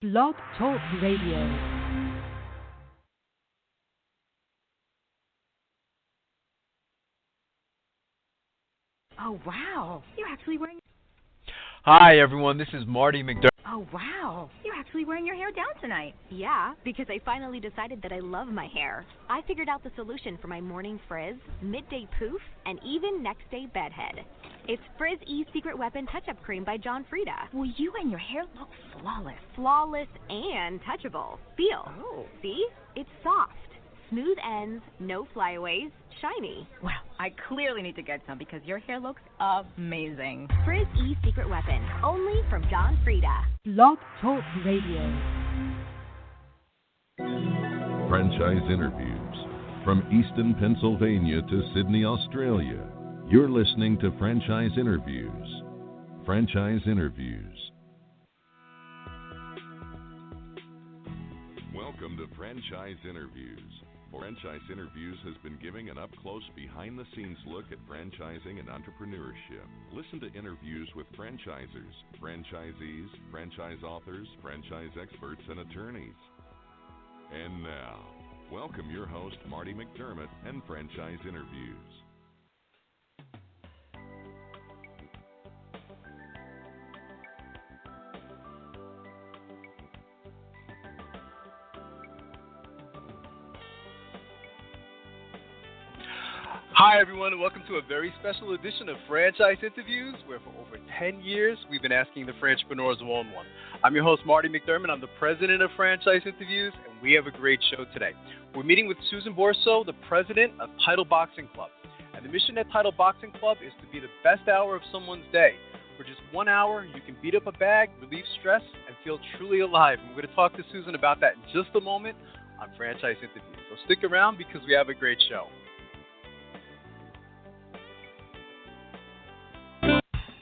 Blog Talk Radio. Oh, wow. You're actually wearing... Hi, everyone. This is Marty McDermott. Oh, wow. You're actually wearing your hair down tonight. Yeah, because I finally decided that I love my hair. I figured out the solution for my morning frizz, midday poof, and even next day bedhead. It's Frizz E Secret Weapon Touch-Up Cream by John Frieda. Well, you and your hair look flawless. Flawless and touchable. Feel. Oh. See? It's soft. Smooth ends, no flyaways, shiny. Well, I clearly need to get some because your hair looks amazing. Frizz E Secret Weapon, only from John Frieda. Blog Talk Radio. Franchise interviews. From Easton, Pennsylvania to Sydney, Australia, you're listening to Franchise Interviews. Franchise Interviews. Welcome to Franchise Interviews. Franchise Interviews has been giving an up-close, behind-the-scenes look at franchising and entrepreneurship. Listen to interviews with franchisers, franchisees, franchise authors, franchise experts, and attorneys. And now, welcome your host, Marty McDermott, and Franchise Interviews. Hi, everyone, and welcome to a very special edition of Franchise Interviews, where for over 10 years, we've been asking the entrepreneurs one-on-one. I'm your host, Marty McDermott. I'm the president of Franchise Interviews, and we have a great show today. We're meeting with Susan Boresow, the president of Title Boxing Club. And the mission at Title Boxing Club is to be the best hour of someone's day. For just 1 hour, you can beat up a bag, relieve stress, and feel truly alive. And we're going to talk to Susan about that in just a moment on Franchise Interviews. So stick around because we have a great show.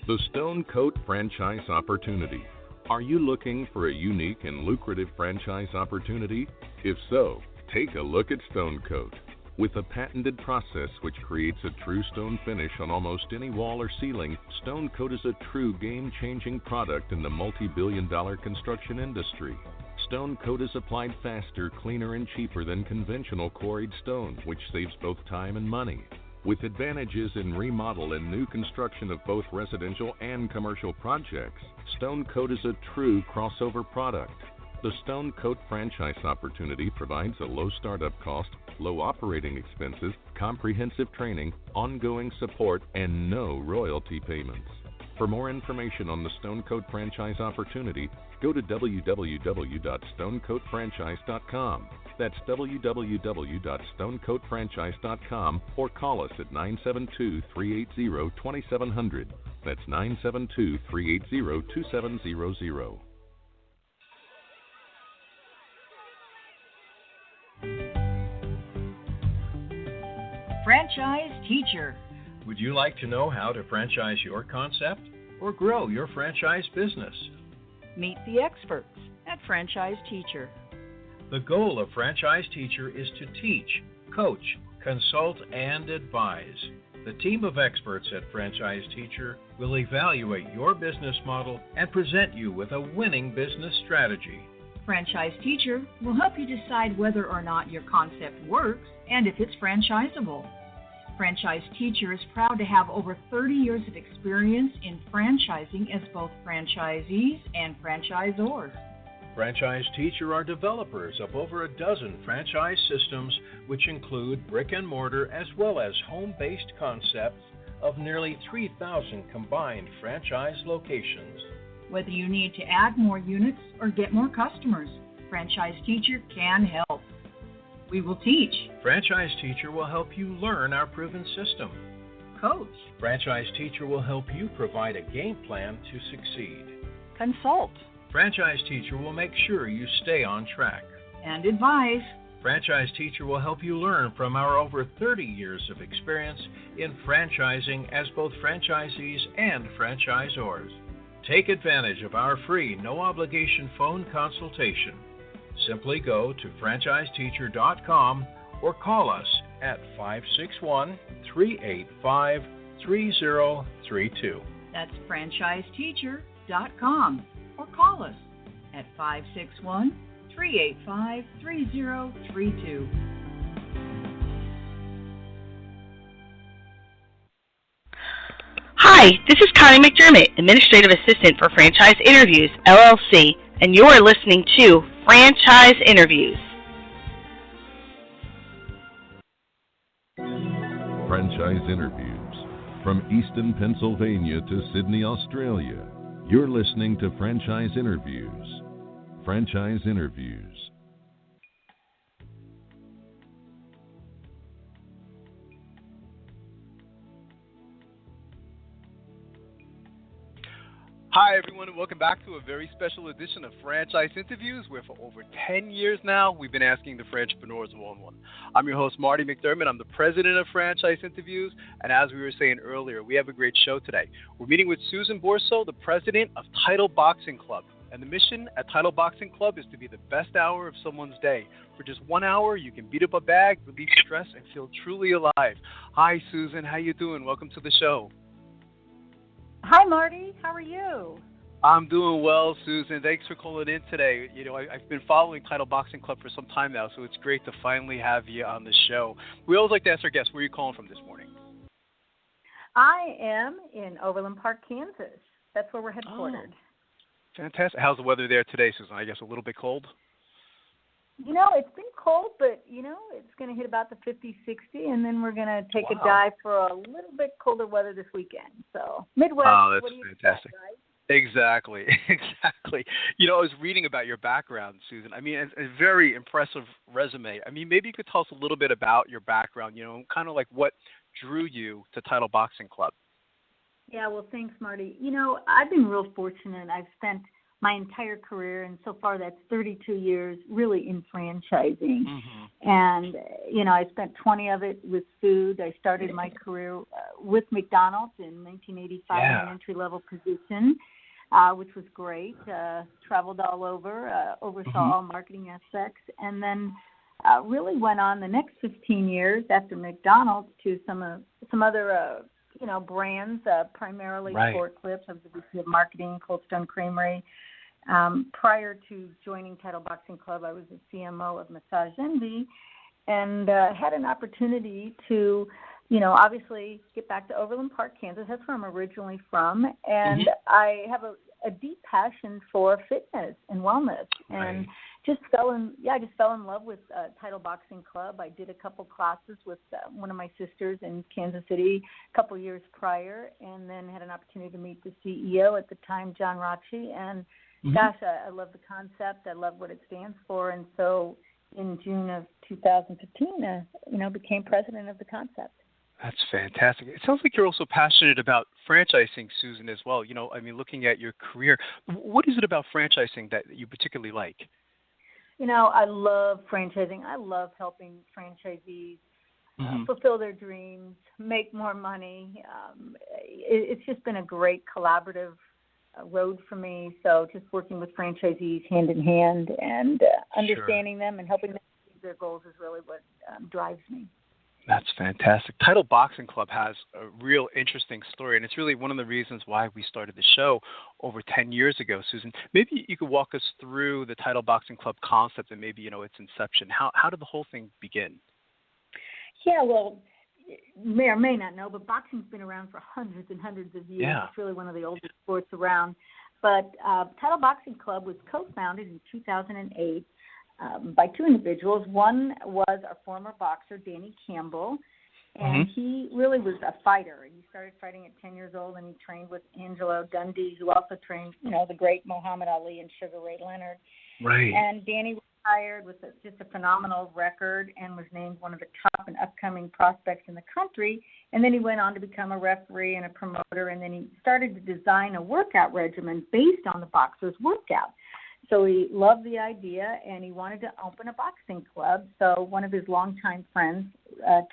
The Stone Coat Franchise Opportunity. Are you looking for a unique and lucrative franchise opportunity? If so, take a look at Stone Coat. With a patented process which creates a true stone finish on almost any wall or ceiling, Stone Coat is a true game-changing product in the multi-billion-dollar construction industry. Stone Coat is applied faster, cleaner, and cheaper than conventional quarried stone, which saves both time and money. With advantages in remodel and new construction of both residential and commercial projects, Stone Coat is a true crossover product. The Stone Coat franchise opportunity provides a low startup cost, low operating expenses, comprehensive training, ongoing support, and no royalty payments. For more information on the Stone Coat franchise opportunity, go to www.stonecoatfranchise.com. That's www.stonecoatfranchise.com or call us at 972-380-2700. That's 972-380-2700. Franchise Teacher. Would you like to know how to franchise your concept or grow your franchise business? Meet the experts at Franchise Teacher. The goal of Franchise Teacher is to teach, coach, consult, and advise. The team of experts at Franchise Teacher will evaluate your business model and present you with a winning business strategy. Franchise Teacher will help you decide whether or not your concept works and if it's franchisable. Franchise Teacher is proud to have over 30 years of experience in franchising as both franchisees and franchisors. Franchise Teacher are developers of over a dozen franchise systems, which include brick and mortar as well as home-based concepts of nearly 3,000 combined franchise locations. Whether you need to add more units or get more customers, Franchise Teacher can help. We will teach. Franchise Teacher will help you learn our proven system. Coach. Franchise Teacher will help you provide a game plan to succeed. Consult. Franchise Teacher will make sure you stay on track. And advise. Franchise Teacher will help you learn from our over 30 years of experience in franchising as both franchisees and franchisors. Take advantage of our free, no-obligation phone consultation. Simply go to franchiseteacher.com or call us at 561-385-3032. That's franchiseteacher.com or call us at 561-385-3032. Hi, this is Connie McDermott, Administrative Assistant for Franchise Interviews, LLC, and you're listening to Franchise Interviews. Franchise Interviews. From Easton, Pennsylvania to Sydney, Australia, you're listening to Franchise Interviews. Franchise Interviews. Hi, everyone, and welcome back to a very special edition of Franchise Interviews, where for over 10 years now, we've been asking the Franchipreneurs one-on-one. I'm your host, Marty McDermott. I'm the president of Franchise Interviews, and as we were saying earlier, we have a great show today. We're meeting with Susan Boresow, the president of Title Boxing Club, and the mission at Title Boxing Club is to be the best hour of someone's day. For just 1 hour, you can beat up a bag, relieve stress, and feel truly alive. Hi, Susan. How you doing? Welcome to the show. Hi, Marty. How are you? I'm doing well, Susan. Thanks for calling in today. You know, I've been following Title Boxing Club for some time now, so it's great to finally have you on the show. We always like to ask our guests, where are you calling from this morning? I am in Overland Park, Kansas. That's where we're headquartered. Oh, fantastic. How's the weather there today, Susan? I guess a little bit cold? You know, it's been cold, but, you know, it's going to hit about the 50, 60, and then we're going to take a dive for a little bit colder weather this weekend. So, Midwest, oh, that's expect, fantastic. right? Exactly, exactly. You know, I was reading about your background, Susan. I mean, a very impressive resume. I mean, maybe you could tell us a little bit about your background, you know, kind of like what drew you to Title Boxing Club. Yeah, well, thanks, Marty. You know, I've been real fortunate. I've spent my entire career, and so far that's 32 years, really in franchising. Mm-hmm. And, you know, I spent 20 of it with food. I started my career with McDonald's in 1985 in an entry-level position, which was great. Traveled all over, oversaw all marketing aspects, and then really went on the next 15 years after McDonald's to some other you know, brands, primarily Sport Clips. I was the VP of Marketing, Cold Stone Creamery. Prior to joining Title Boxing Club, I was the CMO of Massage Envy, and had an opportunity to, you know, obviously get back to Overland Park, Kansas. That's where I'm originally from, and I have a deep passion for fitness and wellness, and just fell in love with Title Boxing Club. I did a couple classes with one of my sisters in Kansas City a couple years prior, and then had an opportunity to meet the CEO at the time, John Rocci, and gosh, I love the concept. I love what it stands for, and so in June of 2015, you know, became president of the concept. That's fantastic. It sounds like you're also passionate about franchising, Susan, as well. You know, I mean, looking at your career, what is it about franchising that you particularly like? You know, I love franchising. I love helping franchisees fulfill their dreams, make more money. It's just been a great collaborative road for me. So just working with franchisees hand in hand and understanding them and helping them achieve their goals is really what drives me. That's fantastic. Title Boxing Club has a real interesting story, and it's really one of the reasons why we started the show over 10 years ago, Susan. Maybe you could walk us through the Title Boxing Club concept and maybe, you know, its inception. How did the whole thing begin? Yeah, well, you may or may not know, but boxing's been around for hundreds and hundreds of years. Yeah. It's really one of the oldest sports around. But Title Boxing Club was co-founded in 2008 by two individuals. One was our former boxer, Danny Campbell, and he really was a fighter. He started fighting at 10 years old, and he trained with Angelo Dundee, who also trained, you know, the great Muhammad Ali and Sugar Ray Leonard. Right. And Danny retired with just a phenomenal record and was named one of the top and upcoming prospects in the country. And then he went on to become a referee and a promoter, and then he started to design a workout regimen based on the boxer's workout. So he loved the idea, and he wanted to open a boxing club. So one of his longtime friends,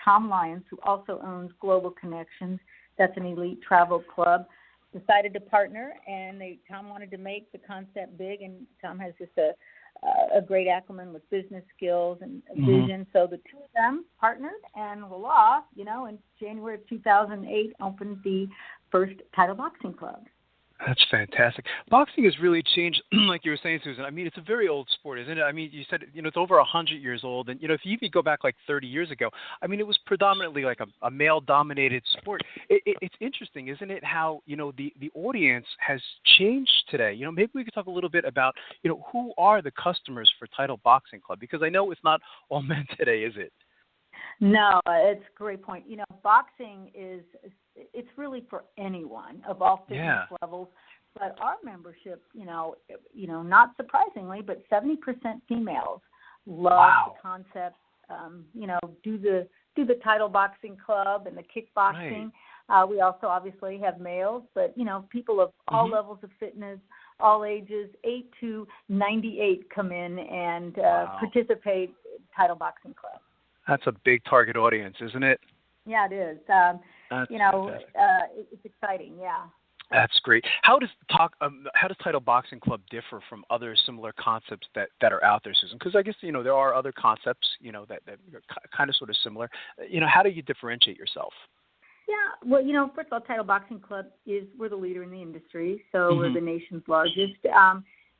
Tom Lyons, who also owns Global Connections, that's an elite travel club, decided to partner, and Tom wanted to make the concept big, and Tom has just a great acumen with business skills and vision. So the two of them partnered, and voila, you know, in January of 2008, opened the first Title Boxing Club. That's fantastic. Boxing has really changed, like you were saying, Susan. I mean, it's a very old sport, isn't it? I mean, you said, it's over 100 years old. And, if you even go back like 30 years ago, I mean, it was predominantly like a male-dominated sport. It's interesting, isn't it, how, the audience has changed today. Maybe we could talk a little bit about, who are the customers for Title Boxing Club? Because I know it's not all men today, is it? No, it's a great point. Boxing it's really for anyone of all fitness levels. But our membership, not surprisingly, but 70% females love the concept. Do the Title Boxing Club and the kickboxing. Right. We also obviously have males, but people of all levels of fitness, all ages, 8 to 98 come in and participate in Title Boxing Club. That's a big target audience, isn't it? Yeah, it is. It's exciting. Yeah. That's great. How does Title Boxing Club differ from other similar concepts that are out there, Susan? Because I guess there are other concepts that are kind of sort of similar. How do you differentiate yourself? Yeah. Well, first of all, Title Boxing Club we're the leader in the industry, so we're the nation's largest.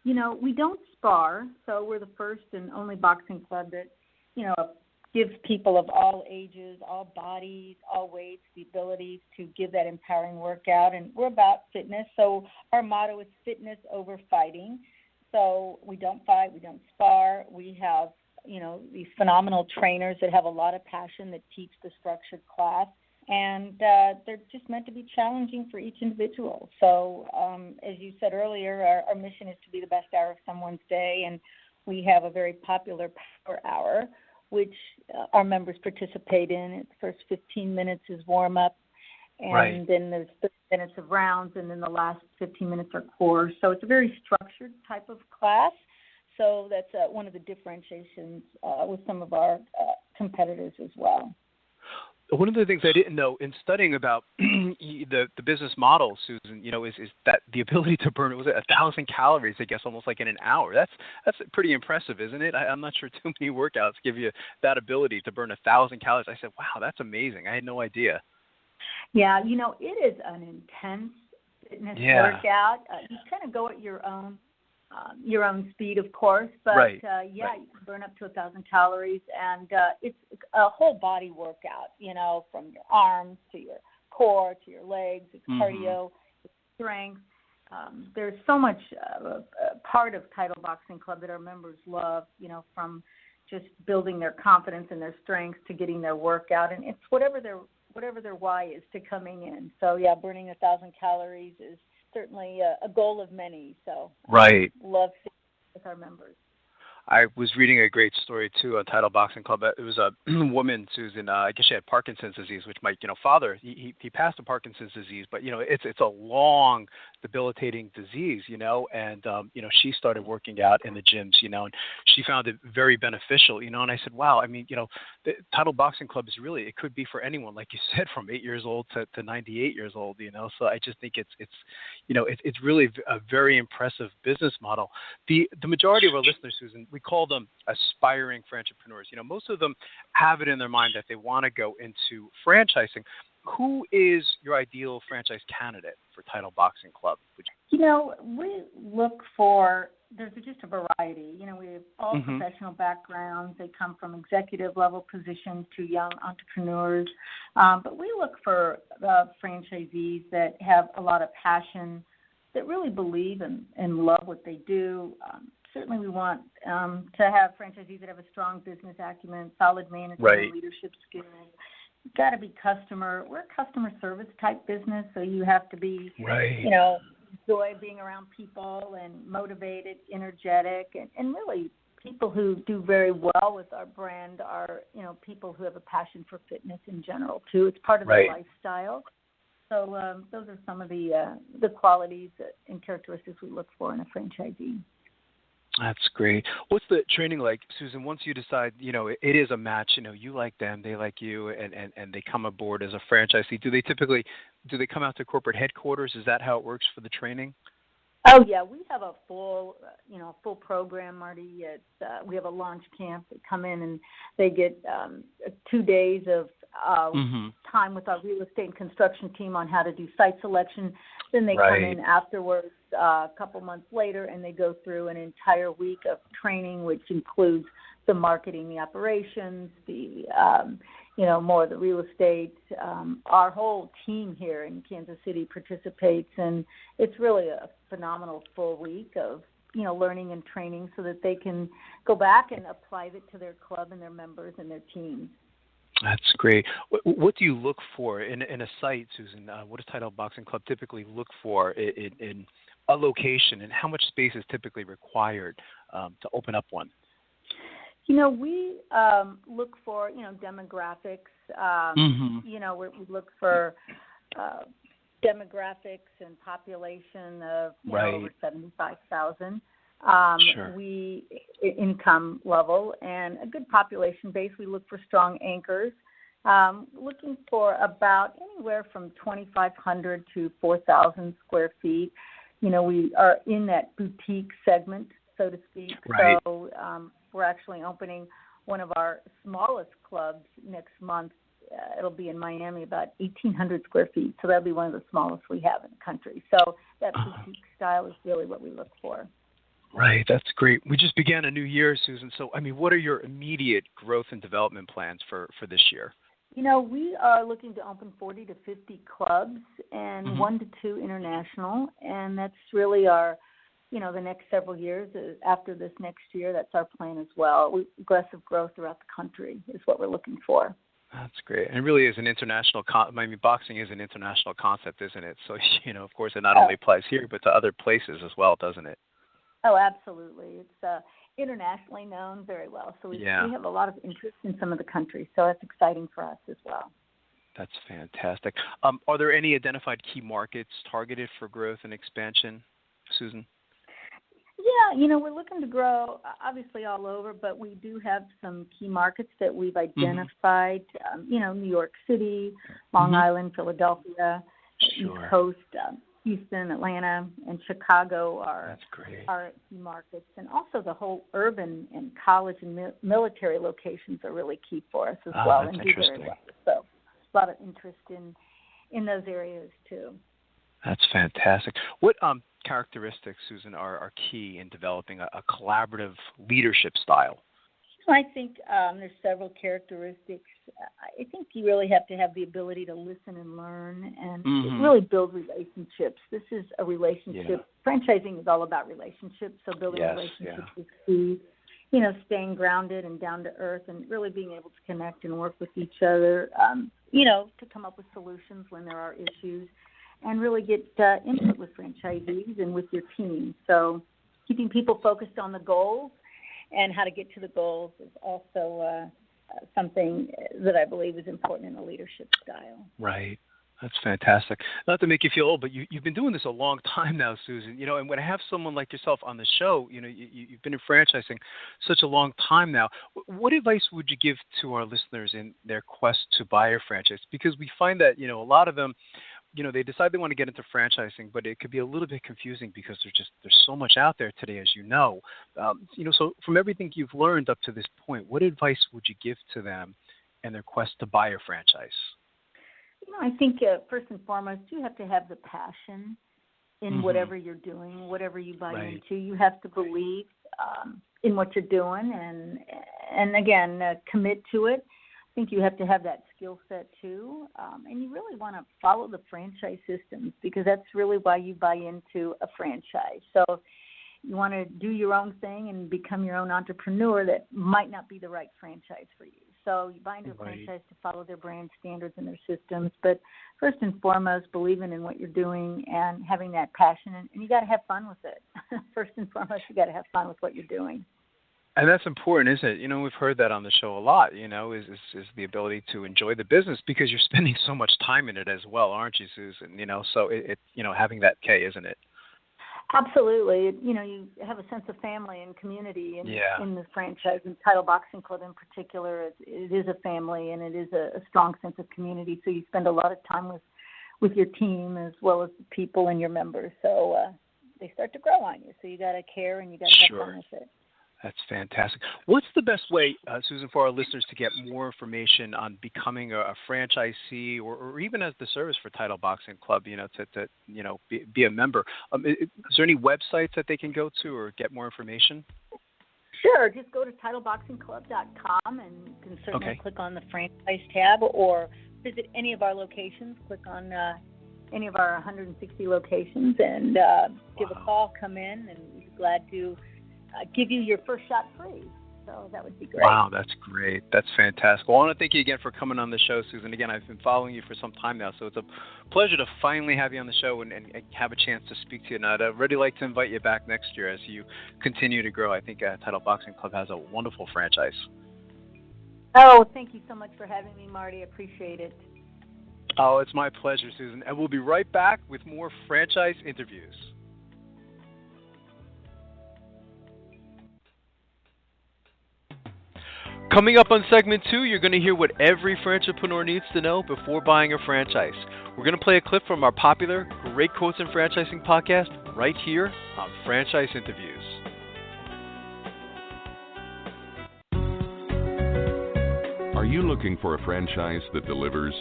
We don't spar, so we're the first and only boxing club that gives people of all ages, all bodies, all weights, the ability to give that empowering workout. And we're about fitness, so our motto is fitness over fighting. So we don't fight, we don't spar. We have, these phenomenal trainers that have a lot of passion that teach the structured class. And they're just meant to be challenging for each individual. So as you said earlier, our mission is to be the best hour of someone's day. And we have a very popular power hour, which our members participate in. The first 15 minutes is warm-up, and then there's 30 minutes of rounds, and then the last 15 minutes are core. So it's a very structured type of class. So that's one of the differentiations with some of our competitors as well. One of the things I didn't know in studying about the business model, Susan, is that the ability to burn 1,000 calories, I guess, almost like in an hour. That's pretty impressive, isn't it? I'm not sure too many workouts give you that ability to burn 1,000 calories. I said, wow, that's amazing. I had no idea. Yeah, it is an intense fitness workout. You kind of go at your own speed, of course, but you can burn up to 1,000 calories, and it's a whole body workout, from your arms to your core to your legs. It's cardio, it's strength. There's so much part of Title Boxing Club that our members love, from just building their confidence and their strengths to getting their workout, and it's whatever their why is to coming in. So burning 1,000 calories is certainly a goal of many. So love seeing it with our members. I was reading a great story too on Title Boxing Club. It was a woman, Susan. I guess she had Parkinson's disease, which my father he passed of Parkinson's disease, but it's a long, debilitating disease, and she started working out in the gyms, and she found it very beneficial, and I said, wow, I mean, the Title Boxing Club is really, it could be for anyone, like you said, from 8 years old to 98 years old, so I just think it's really a very impressive business model. The majority of our listeners, Susan, we call them aspiring entrepreneurs. Most of them have it in their mind that they want to go into franchising. Who is your ideal franchise candidate for Title Boxing Club? We look for, there's just a variety. We have all professional backgrounds. They come from executive level positions to young entrepreneurs. But we look for franchisees that have a lot of passion, that really believe and love what they do. Certainly we want to have franchisees that have a strong business acumen, solid management, and leadership skills. You've got to be we're a customer service type business, so you have to be, enjoy being around people and motivated, energetic, and really people who do very well with our brand are, people who have a passion for fitness in general too. It's part of their lifestyle. So those are some of the qualities and characteristics we look for in a franchisee. That's great. What's the training like, Susan, once you decide, it is a match, you like them, they like you, and they come aboard as a franchisee? Do they come out to corporate headquarters? Is that how it works for the training? Oh yeah, we have a full, full program, Marty. We have a launch camp. They come in and they get 2 days of time with our real estate and construction team on how to do site selection. Then they come in afterwards, a couple months later, and they go through an entire week of training, which includes the marketing, the operations, the more of the real estate. Our whole team here in Kansas City participates, and it's really a phenomenal full week of learning and training so that they can go back and apply it to their club and their members and their teams. That's great. What do you look for in a site, Susan? What does Title Boxing Club typically look for in a location, and how much space is typically required to open up one? We look for, demographics. We look for demographics and population of over 75,000. Income level and a good population base. We look for strong anchors. Looking for about anywhere from 2,500 to 4,000 square feet. We are in that boutique segment, so to speak. Right. So we're actually opening one of our smallest clubs next month. It'll be in Miami, about 1,800 square feet. So that'll be one of the smallest we have in the country. So that boutique style is really what we look for. Right, that's great. We just began a new year, Susan. So, what are your immediate growth and development plans for this year? We are looking to open 40 to 50 clubs and 1 to 2 international, and that's really our, the next several years. After this next year, that's our plan as well. Aggressive growth throughout the country is what we're looking for. That's great. And it really is an international boxing is an international concept, isn't it? So, of course, it not only applies here, but to other places as well, doesn't it? Oh, absolutely. It's internationally known very well. So we have a lot of interest in some of the countries. So that's exciting for us as well. That's fantastic. Are there any identified key markets targeted for growth and expansion, Susan? Yeah, we're looking to grow obviously all over, but we do have some key markets that we've identified. New York City, Long Island, Philadelphia, East Coast, Houston, Atlanta, and Chicago are key markets. And also the whole urban and college and military locations are really key for us as well. That's and do very well. So a lot of interest in those areas too. That's fantastic. What characteristics, Susan, are key in developing a collaborative leadership style? I think there's several characteristics. I think you really have to have the ability to listen and learn and really build relationships. This is a relationship. Yeah. Franchising is all about relationships, so building relationships is key. Staying grounded and down to earth and really being able to connect and work with each other, to come up with solutions when there are issues and really get input with franchisees and with your team. So keeping people focused on the goals and how to get to the goals is also something that I believe is important in a leadership style. Right. That's fantastic. Not to make you feel old, but you've been doing this a long time now, Susan. And when I have someone like yourself on the show, you've been in franchising such a long time now. What advice would you give to our listeners in their quest to buy a franchise? Because we find that, a lot of them, they decide they want to get into franchising, but it could be a little bit confusing because there's so much out there today, as you know. So from everything you've learned up to this point, what advice would you give to them in their quest to buy a franchise? I think first and foremost, you have to have the passion in whatever you're doing, whatever you buy into. You have to believe in what you're doing and again, commit to it. I think you have to have that skill set too. And you really want to follow the franchise systems because that's really why you buy into a franchise. So you want to do your own thing and become your own entrepreneur that might not be the right franchise for you. So you buy into a franchise to follow their brand standards and their systems. But first and foremost, believing in what you're doing and having that passion. And you got to have fun with it. First and foremost, you got to have fun with what you're doing. And that's important, isn't it? We've heard that on the show a lot, is the ability to enjoy the business because you're spending so much time in it as well, aren't you, Susan? So it having that K, isn't it? Absolutely. You have a sense of family and community in the franchise, and Title Boxing Club in particular. It is a family, and it is a strong sense of community. So you spend a lot of time with your team as well as the people and your members. So they start to grow on you. So you got to care and you got to have fun with it. That's fantastic. What's the best way, Susan, for our listeners to get more information on becoming a franchisee or even as the service for Title Boxing Club, to be a member? Is there any websites that they can go to or get more information? Sure. Just go to TitleBoxingClub.com and you can certainly click on the franchise tab or visit any of our locations. Click on any of our 160 locations and give a call, come in, and we'd be glad to give you your first shot free. So that would be great. Wow, that's great. That's fantastic. Well, I want to thank you again for coming on the show, Susan. Again, I've been following you for some time now, so it's a pleasure to finally have you on the show and have a chance to speak to you. And I'd really like to invite you back next year as you continue to grow. I think Title Boxing Club has a wonderful franchise. Oh, thank you so much for having me, Marty. I appreciate it. Oh, it's my pleasure, Susan. And we'll be right back with more franchise interviews. Coming up on segment 2, you're going to hear what every franchipreneur needs to know before buying a franchise. We're going to play a clip from our popular Great Quotes in Franchising podcast right here on Franchise Interviews. Are you looking for a franchise that delivers?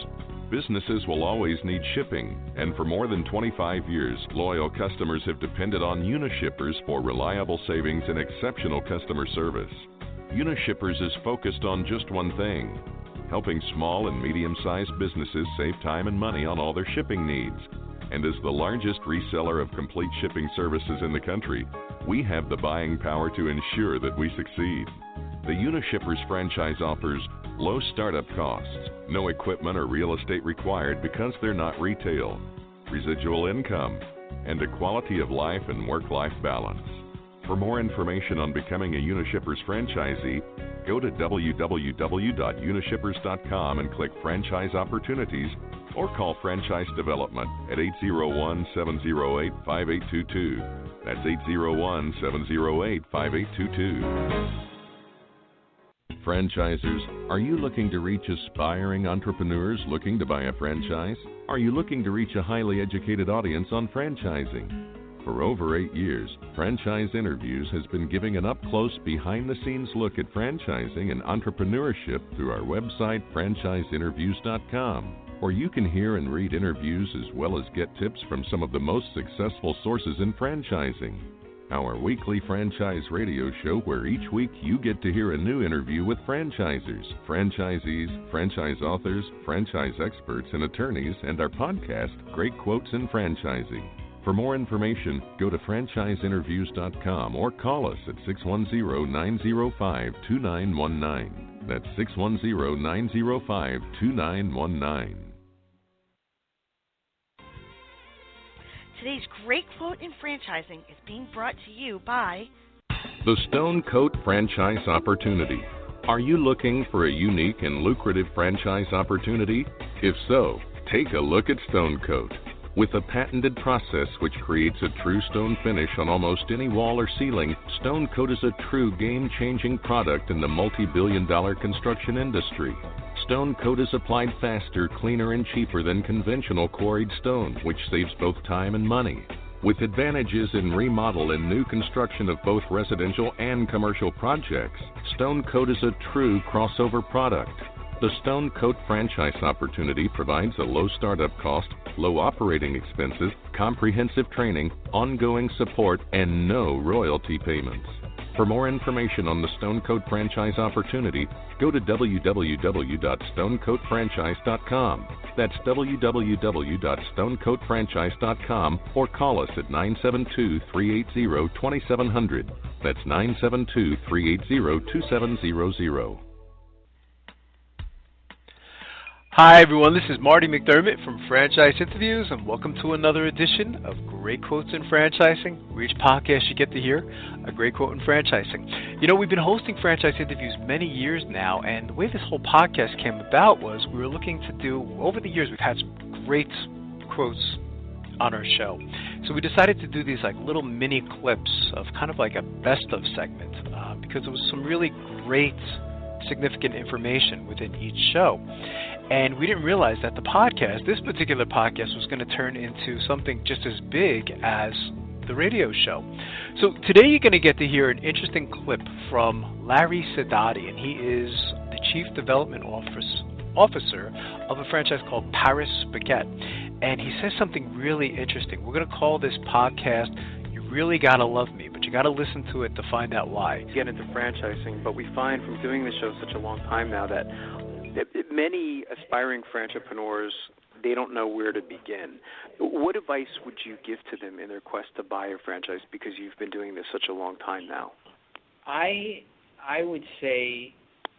Businesses will always need shipping, and for more than 25 years, loyal customers have depended on Unishippers for reliable savings and exceptional customer service. Unishippers is focused on just one thing, helping small and medium-sized businesses save time and money on all their shipping needs. And as the largest reseller of complete shipping services in the country, we have the buying power to ensure that we succeed. The Unishippers franchise offers low startup costs, no equipment or real estate required because they're not retail, residual income, and a quality of life and work-life balance. For more information on becoming a Unishippers franchisee, go to www.unishippers.com and click Franchise Opportunities or call Franchise Development at 801-708-5822. That's 801-708-5822. Franchisers, are you looking to reach aspiring entrepreneurs looking to buy a franchise? Are you looking to reach a highly educated audience on franchising? For over 8 years, Franchise Interviews has been giving an up-close, behind-the-scenes look at franchising and entrepreneurship through our website, franchiseinterviews.com, where you can hear and read interviews as well as get tips from some of the most successful sources in franchising. Our weekly franchise radio show where each week you get to hear a new interview with franchisers, franchisees, franchise authors, franchise experts, and attorneys, and our podcast, Great Quotes in Franchising. For more information, go to franchiseinterviews.com or call us at 610-905-2919. That's 610-905-2919. Today's Great Quote in Franchising is being brought to you by The Stone Coat Franchise Opportunity. Are you looking for a unique and lucrative franchise opportunity? If so, take a look at Stone Coat. With a patented process which creates a true stone finish on almost any wall or ceiling, Stone Coat is a true game-changing product in the multi-billion-dollar construction industry. Stone Coat is applied faster, cleaner, and cheaper than conventional quarried stone, which saves both time and money. With advantages in remodel and new construction of both residential and commercial projects, Stone Coat is a true crossover product. The Stone Coat franchise opportunity provides a low startup cost, low operating expenses, comprehensive training, ongoing support, and no royalty payments. For more information on the Stone Coat franchise opportunity, go to www.stonecoatfranchise.com. That's www.stonecoatfranchise.com or call us at 972-380-2700. That's 972-380-2700. Hi everyone, this is Marty McDermott from Franchise Interviews, and welcome to another edition of Great Quotes in Franchising, where each podcast you get to hear a great quote in franchising. You know, we've been hosting Franchise Interviews many years now, and the way this whole podcast came about was we were looking to do, over the years we've had some great quotes on our show. So we decided to do these like little mini clips of kind of like a best of segment, because there was some really great significant information within each show. And we didn't realize that this particular podcast was going to turn into something just as big as the radio show. So today you're going to get to hear an interesting clip from Larry Sadati, and he is the Chief Development Officer of a franchise called Paris Baguette. And he says something really interesting. We're going to call this podcast You Really Gotta Love Me, but you got to listen to it to find out why. Get into franchising, but we find from doing the show such a long time now that many aspiring franchipreneurs, they don't know where to begin. What advice would you give to them in their quest to buy a franchise, because you've been doing this such a long time now? I would say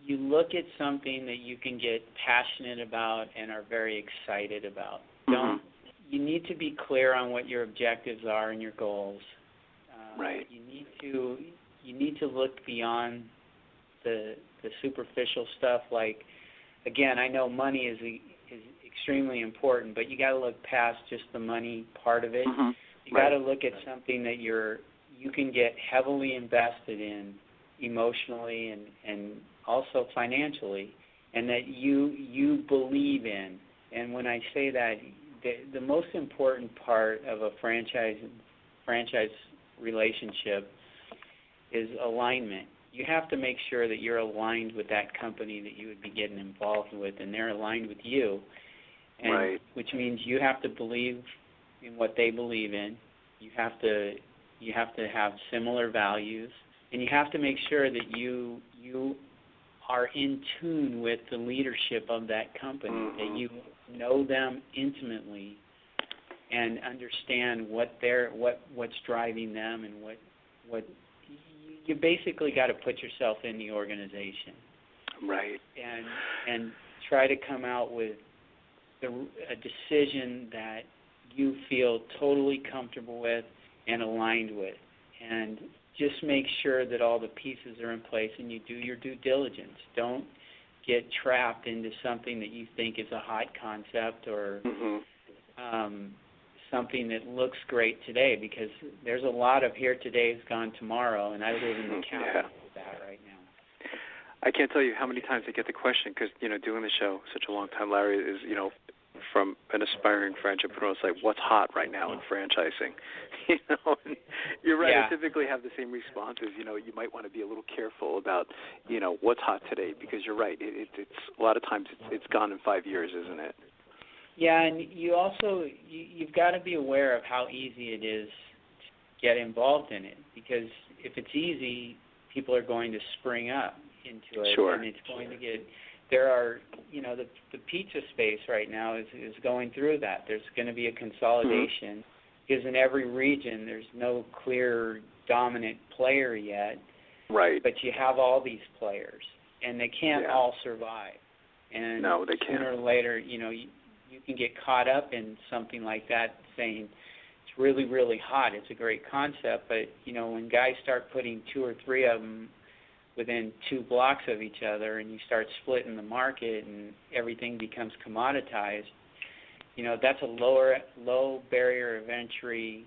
you look at something that you can get passionate about and are very excited about. You need to be clear on what your objectives are and your goals. Right. You need to look beyond the superficial stuff. Like, again, I know money is extremely important, but you got to look past just the money part of it. You got to look at something that you can get heavily invested in emotionally and also financially, and that you believe in. And when I say that, the most important part of a franchise relationship is alignment. You have to make sure that you're aligned with that company that you would be getting involved with, and they're aligned with you. And which means you have to believe in what they believe in. You have to have similar values, and you have to make sure that you are in tune with the leadership of that company, that you know them intimately and understand what's driving them, and what you basically got to put yourself in the organization, and try to come out with a decision that you feel totally comfortable with and aligned with, and just make sure that all the pieces are in place and you do your due diligence. Don't get trapped into something that you think is a hot concept or something that looks great today, because there's a lot of here today is gone tomorrow, and I live in the capital of that right now. I can't tell you how many times I get the question, because, doing the show such a long time, Larry, is, from an aspiring franchipreneur, it's like, what's hot right now in franchising? And you're right. I typically have the same responses. You might want to be a little careful about, what's hot today, because you're right. It's a lot of times it's gone in 5 years, isn't it? Yeah, and you also you've got to be aware of how easy it is to get involved in it, because if it's easy, people are going to spring up into it, and it's going to get. There are, the pizza space right now is going through that. There's going to be a consolidation, because in every region there's no clear dominant player yet. Right. But you have all these players, and they can't all survive. And no, they can't. Sooner or later, you can get caught up in something like that, saying it's really, really hot. It's a great concept, but when guys start putting 2 or 3 of them within 2 blocks of each other, and you start splitting the market, and everything becomes commoditized, that's a low barrier of entry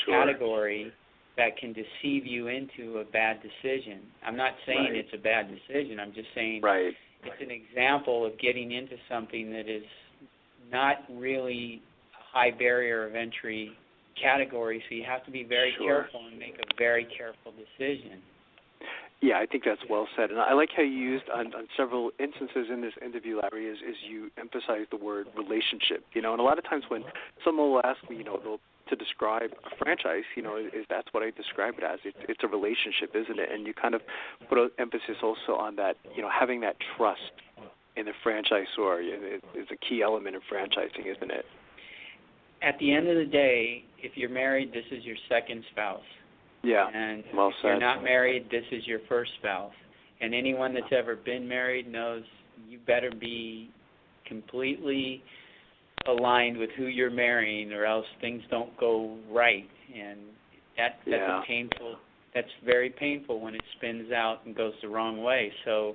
category that can deceive you into a bad decision. I'm not saying it's a bad decision. I'm just saying it's an example of getting into something that is not really a high barrier of entry category, so you have to be very careful and make a very careful decision. Yeah, I think that's well said. And I like how you used on several instances in this interview, Larry, is you emphasize the word relationship. And a lot of times when someone will ask me, to describe a franchise, is that's what I describe it as. It's a relationship, isn't it? And you kind of put an emphasis also on that, having that trust in the franchisor is a key element of franchising, isn't it? At the end of the day, if you're married, this is your second spouse. Yeah, and well if said. You're not married, this is your first spouse. And anyone that's ever been married knows you better be completely aligned with who you're marrying, or else things don't go right. And that's that's very painful when it spins out and goes the wrong way. So,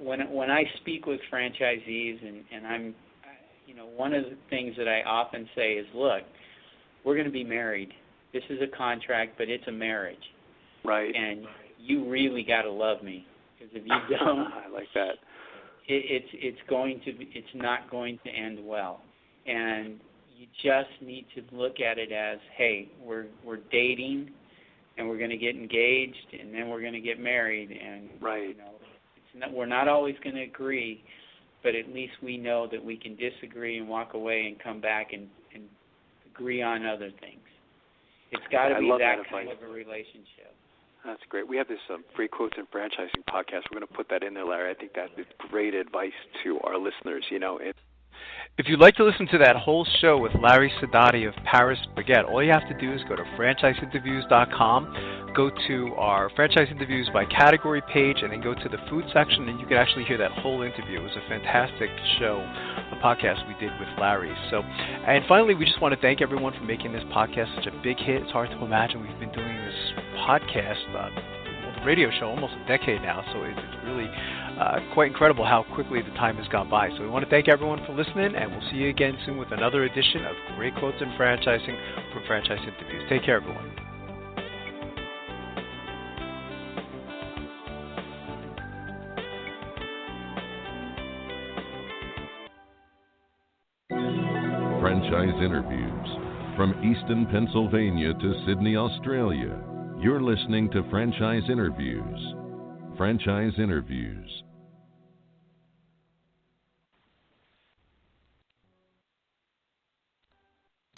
when I speak with franchisees, and I'm, one of the things that I often say is, look, we're going to be married. This is a contract, but it's a marriage. Right. And you really got to love me, because if you don't, I like that. It's not going to end well. And you just need to look at it as, hey, we're dating, and we're going to get engaged, and then we're going to get married, and right. We're not always going to agree, but at least we know that we can disagree and walk away and come back and agree on other things. It's got to be that kind of a relationship. That's great. We have this free quotes and franchising podcast. We're going to put that in there, Larry. I think that is great advice to our listeners. If you'd like to listen to that whole show with Larry Sadati of Paris Baguette, all you have to do is go to franchiseinterviews.com, go to our franchise interviews by category page, and then go to the food section, and you can actually hear that whole interview. It was a fantastic show, a podcast we did with Larry. And finally, we just want to thank everyone for making this podcast such a big hit. It's hard to imagine we've been doing this podcast, radio show, almost a decade now, so it's really quite incredible how quickly the time has gone by. So we want to thank everyone for listening, and we'll see you again soon with another edition of Great Quotes in Franchising from Franchise Interviews. Take care, everyone. Franchise Interviews. From Easton, Pennsylvania to Sydney, Australia, you're listening to Franchise Interviews. Franchise Interviews.